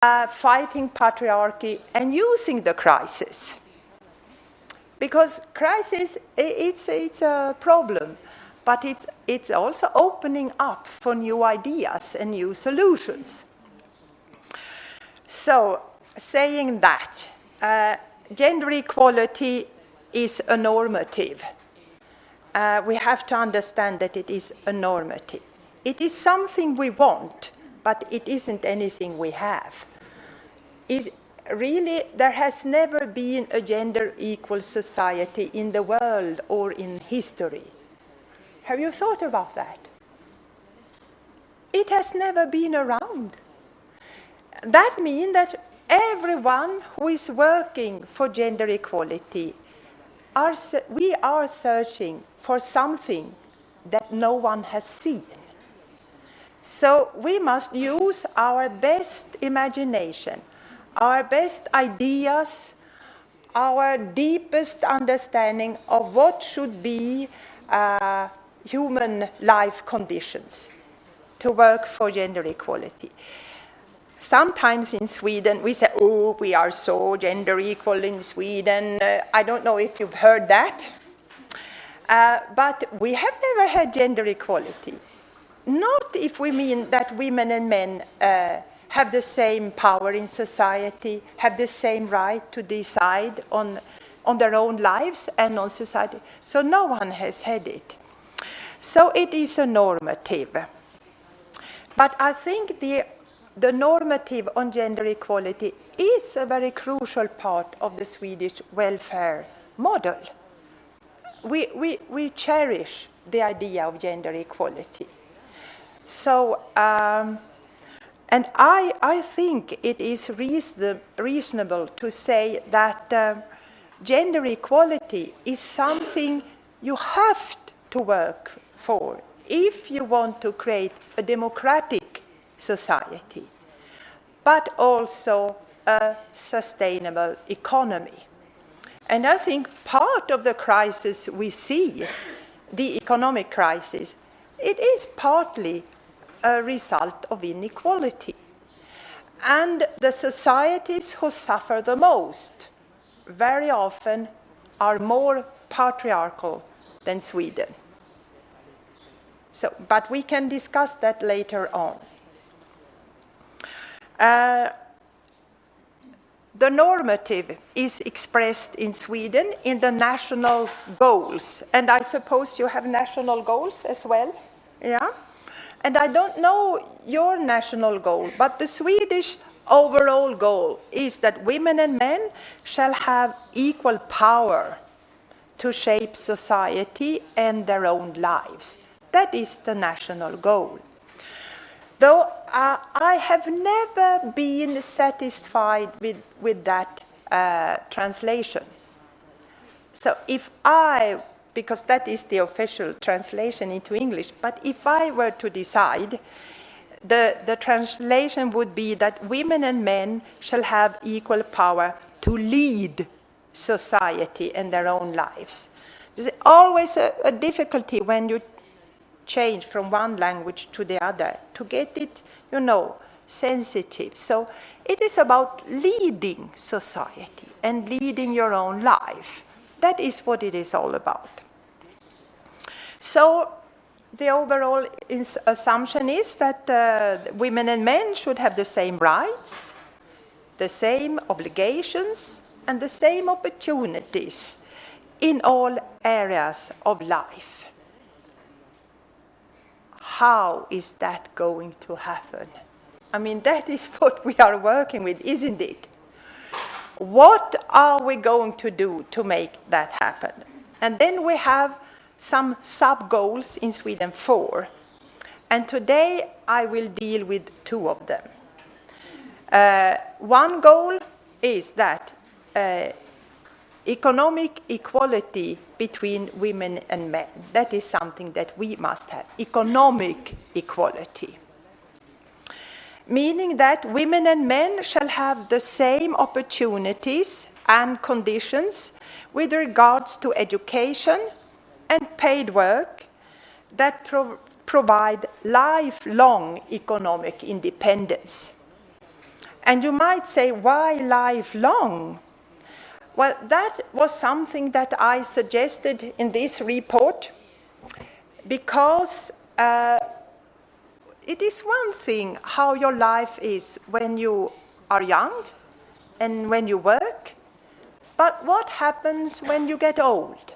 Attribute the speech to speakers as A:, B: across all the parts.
A: fighting patriarchy and using the crisis. Because crisis, it's a problem, but it's also opening up for new ideas and new solutions. So, saying that, gender equality is a normative. We have to understand that it is a normative. It is something we want, but it isn't anything we have. Really, there has never been a gender equal society in the world or in history. Have you thought about that? It has never been around. That means that everyone who is working for gender equality, we are searching for something that no one has seen. So we must use our best imagination, our best ideas, our deepest understanding of what should be human life conditions to work for gender equality. Sometimes in Sweden we say, oh, we are so gender equal in Sweden. I don't know if you've heard that. But we have never had gender equality. Not if we mean that women and men have the same power in society, have the same right to decide on their own lives and on society. So no one has had it. So it is a normative. But I think the normative on gender equality is a very crucial part of the Swedish welfare model. We cherish the idea of gender equality. So, and I think it is reasonable to say that gender equality is something you have to work for if you want to create a democratic society, but also a sustainable economy. And I think part of the crisis we see, the economic crisis, it is partly a result of inequality. And the societies who suffer the most very often are more patriarchal than Sweden. So, but we can discuss that later on. The normative is expressed in Sweden in the national goals. And I suppose you have national goals as well? Yeah? And I don't know your national goal, but the Swedish overall goal is that women and men shall have equal power to shape society and their own lives. That is the national goal. Though I have never been satisfied with that translation. So if because that is the official translation into English, but if I were to decide, the translation would be that women and men shall have equal power to lead society and their own lives. There's always a difficulty when you change from one language to the other, to get it, sensitive. So it is about leading society and leading your own life. That is what it is all about. So the overall assumption is that women and men should have the same rights, the same obligations, and the same opportunities in all areas of life. How is that going to happen? I mean, that is what we are working with, isn't it? What are we going to do to make that happen? And then we have some sub-goals in Sweden, 4. And today I will deal with 2 of them. One goal is that economic equality between women and men. That is something that we must have, economic equality. Meaning that women and men shall have the same opportunities and conditions with regards to education and paid work that provide lifelong economic independence. And you might say, why lifelong? Well, that was something that I suggested in this report because it is one thing how your life is when you are young and when you work, but what happens when you get old?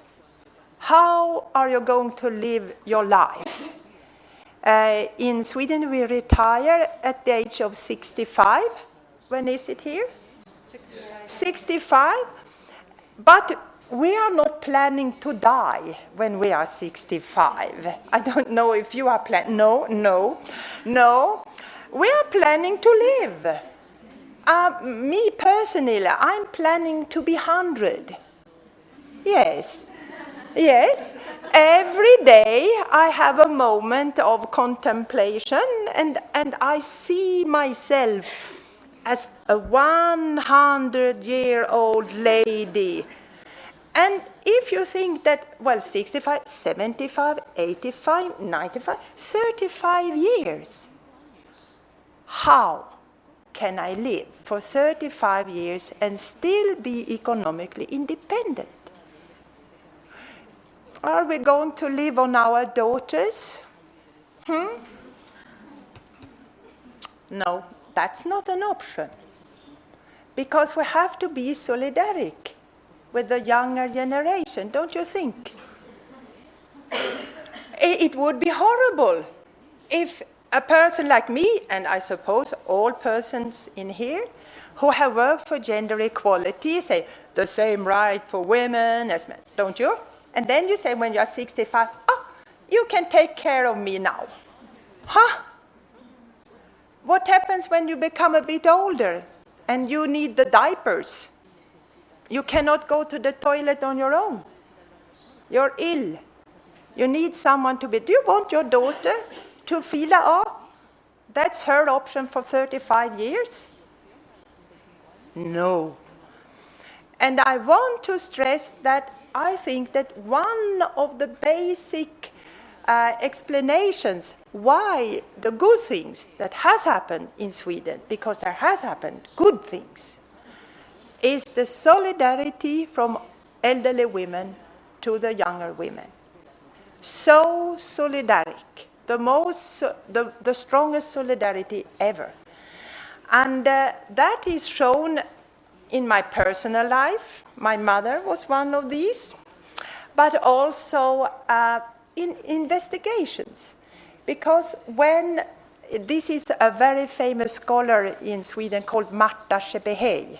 A: How are you going to live your life? In Sweden, we retire at the age of 65. When is it here? 65. But we are not planning to die when we are 65. I don't know if you are planning. No. We are planning to live. Me personally, I'm planning to be 100. Yes. Every day I have a moment of contemplation and I see myself as a 100-year-old lady. And if you think that, well, 65, 75, 85, 95, 35 years, how can I live for 35 years and still be economically independent? Are we going to live on our daughters? No, that's not an option. Because we have to be solidaric with the younger generation, don't you think? It would be horrible if a person like me, and I suppose all persons in here who have worked for gender equality, say the same right for women as men, don't you? And then you say when you're 65, you can take care of me now. What happens when you become a bit older and you need the diapers? You cannot go to the toilet on your own. You're ill. You need someone to be. Do you want your daughter to feel that's her option for 35 years? No. And I want to stress that I think that one of the basic explanations why the good things that has happened in Sweden, because there has happened good things, is the solidarity from elderly women to the younger women. So solidaric, the strongest solidarity ever. And that is shown in my personal life. My mother was one of these, but also in investigations. Because this is a very famous scholar in Sweden called Marta Szebehely.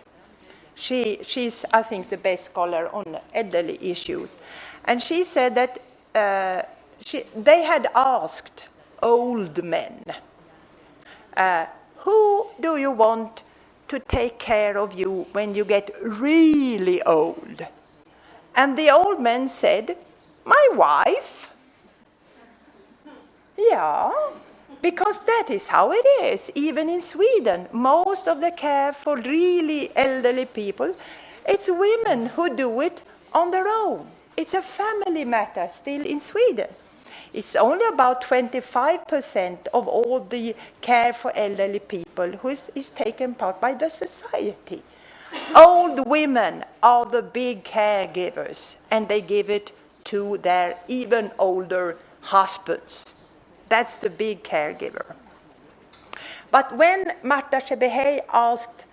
A: She's, I think, the best scholar on elderly issues. And she said that they had asked old men, who do you want to take care of you when you get really old? And the old men said, my wife. Yeah, because that is how it is, even in Sweden. Most of the care for really elderly people, it's women who do it on their own. It's a family matter still in Sweden. It's only about 25% of all the care for elderly people who is taken part by the society. Old women are the big caregivers, and they give it to their even older husbands. That's the big caregiver. But when Marta Szebehely asked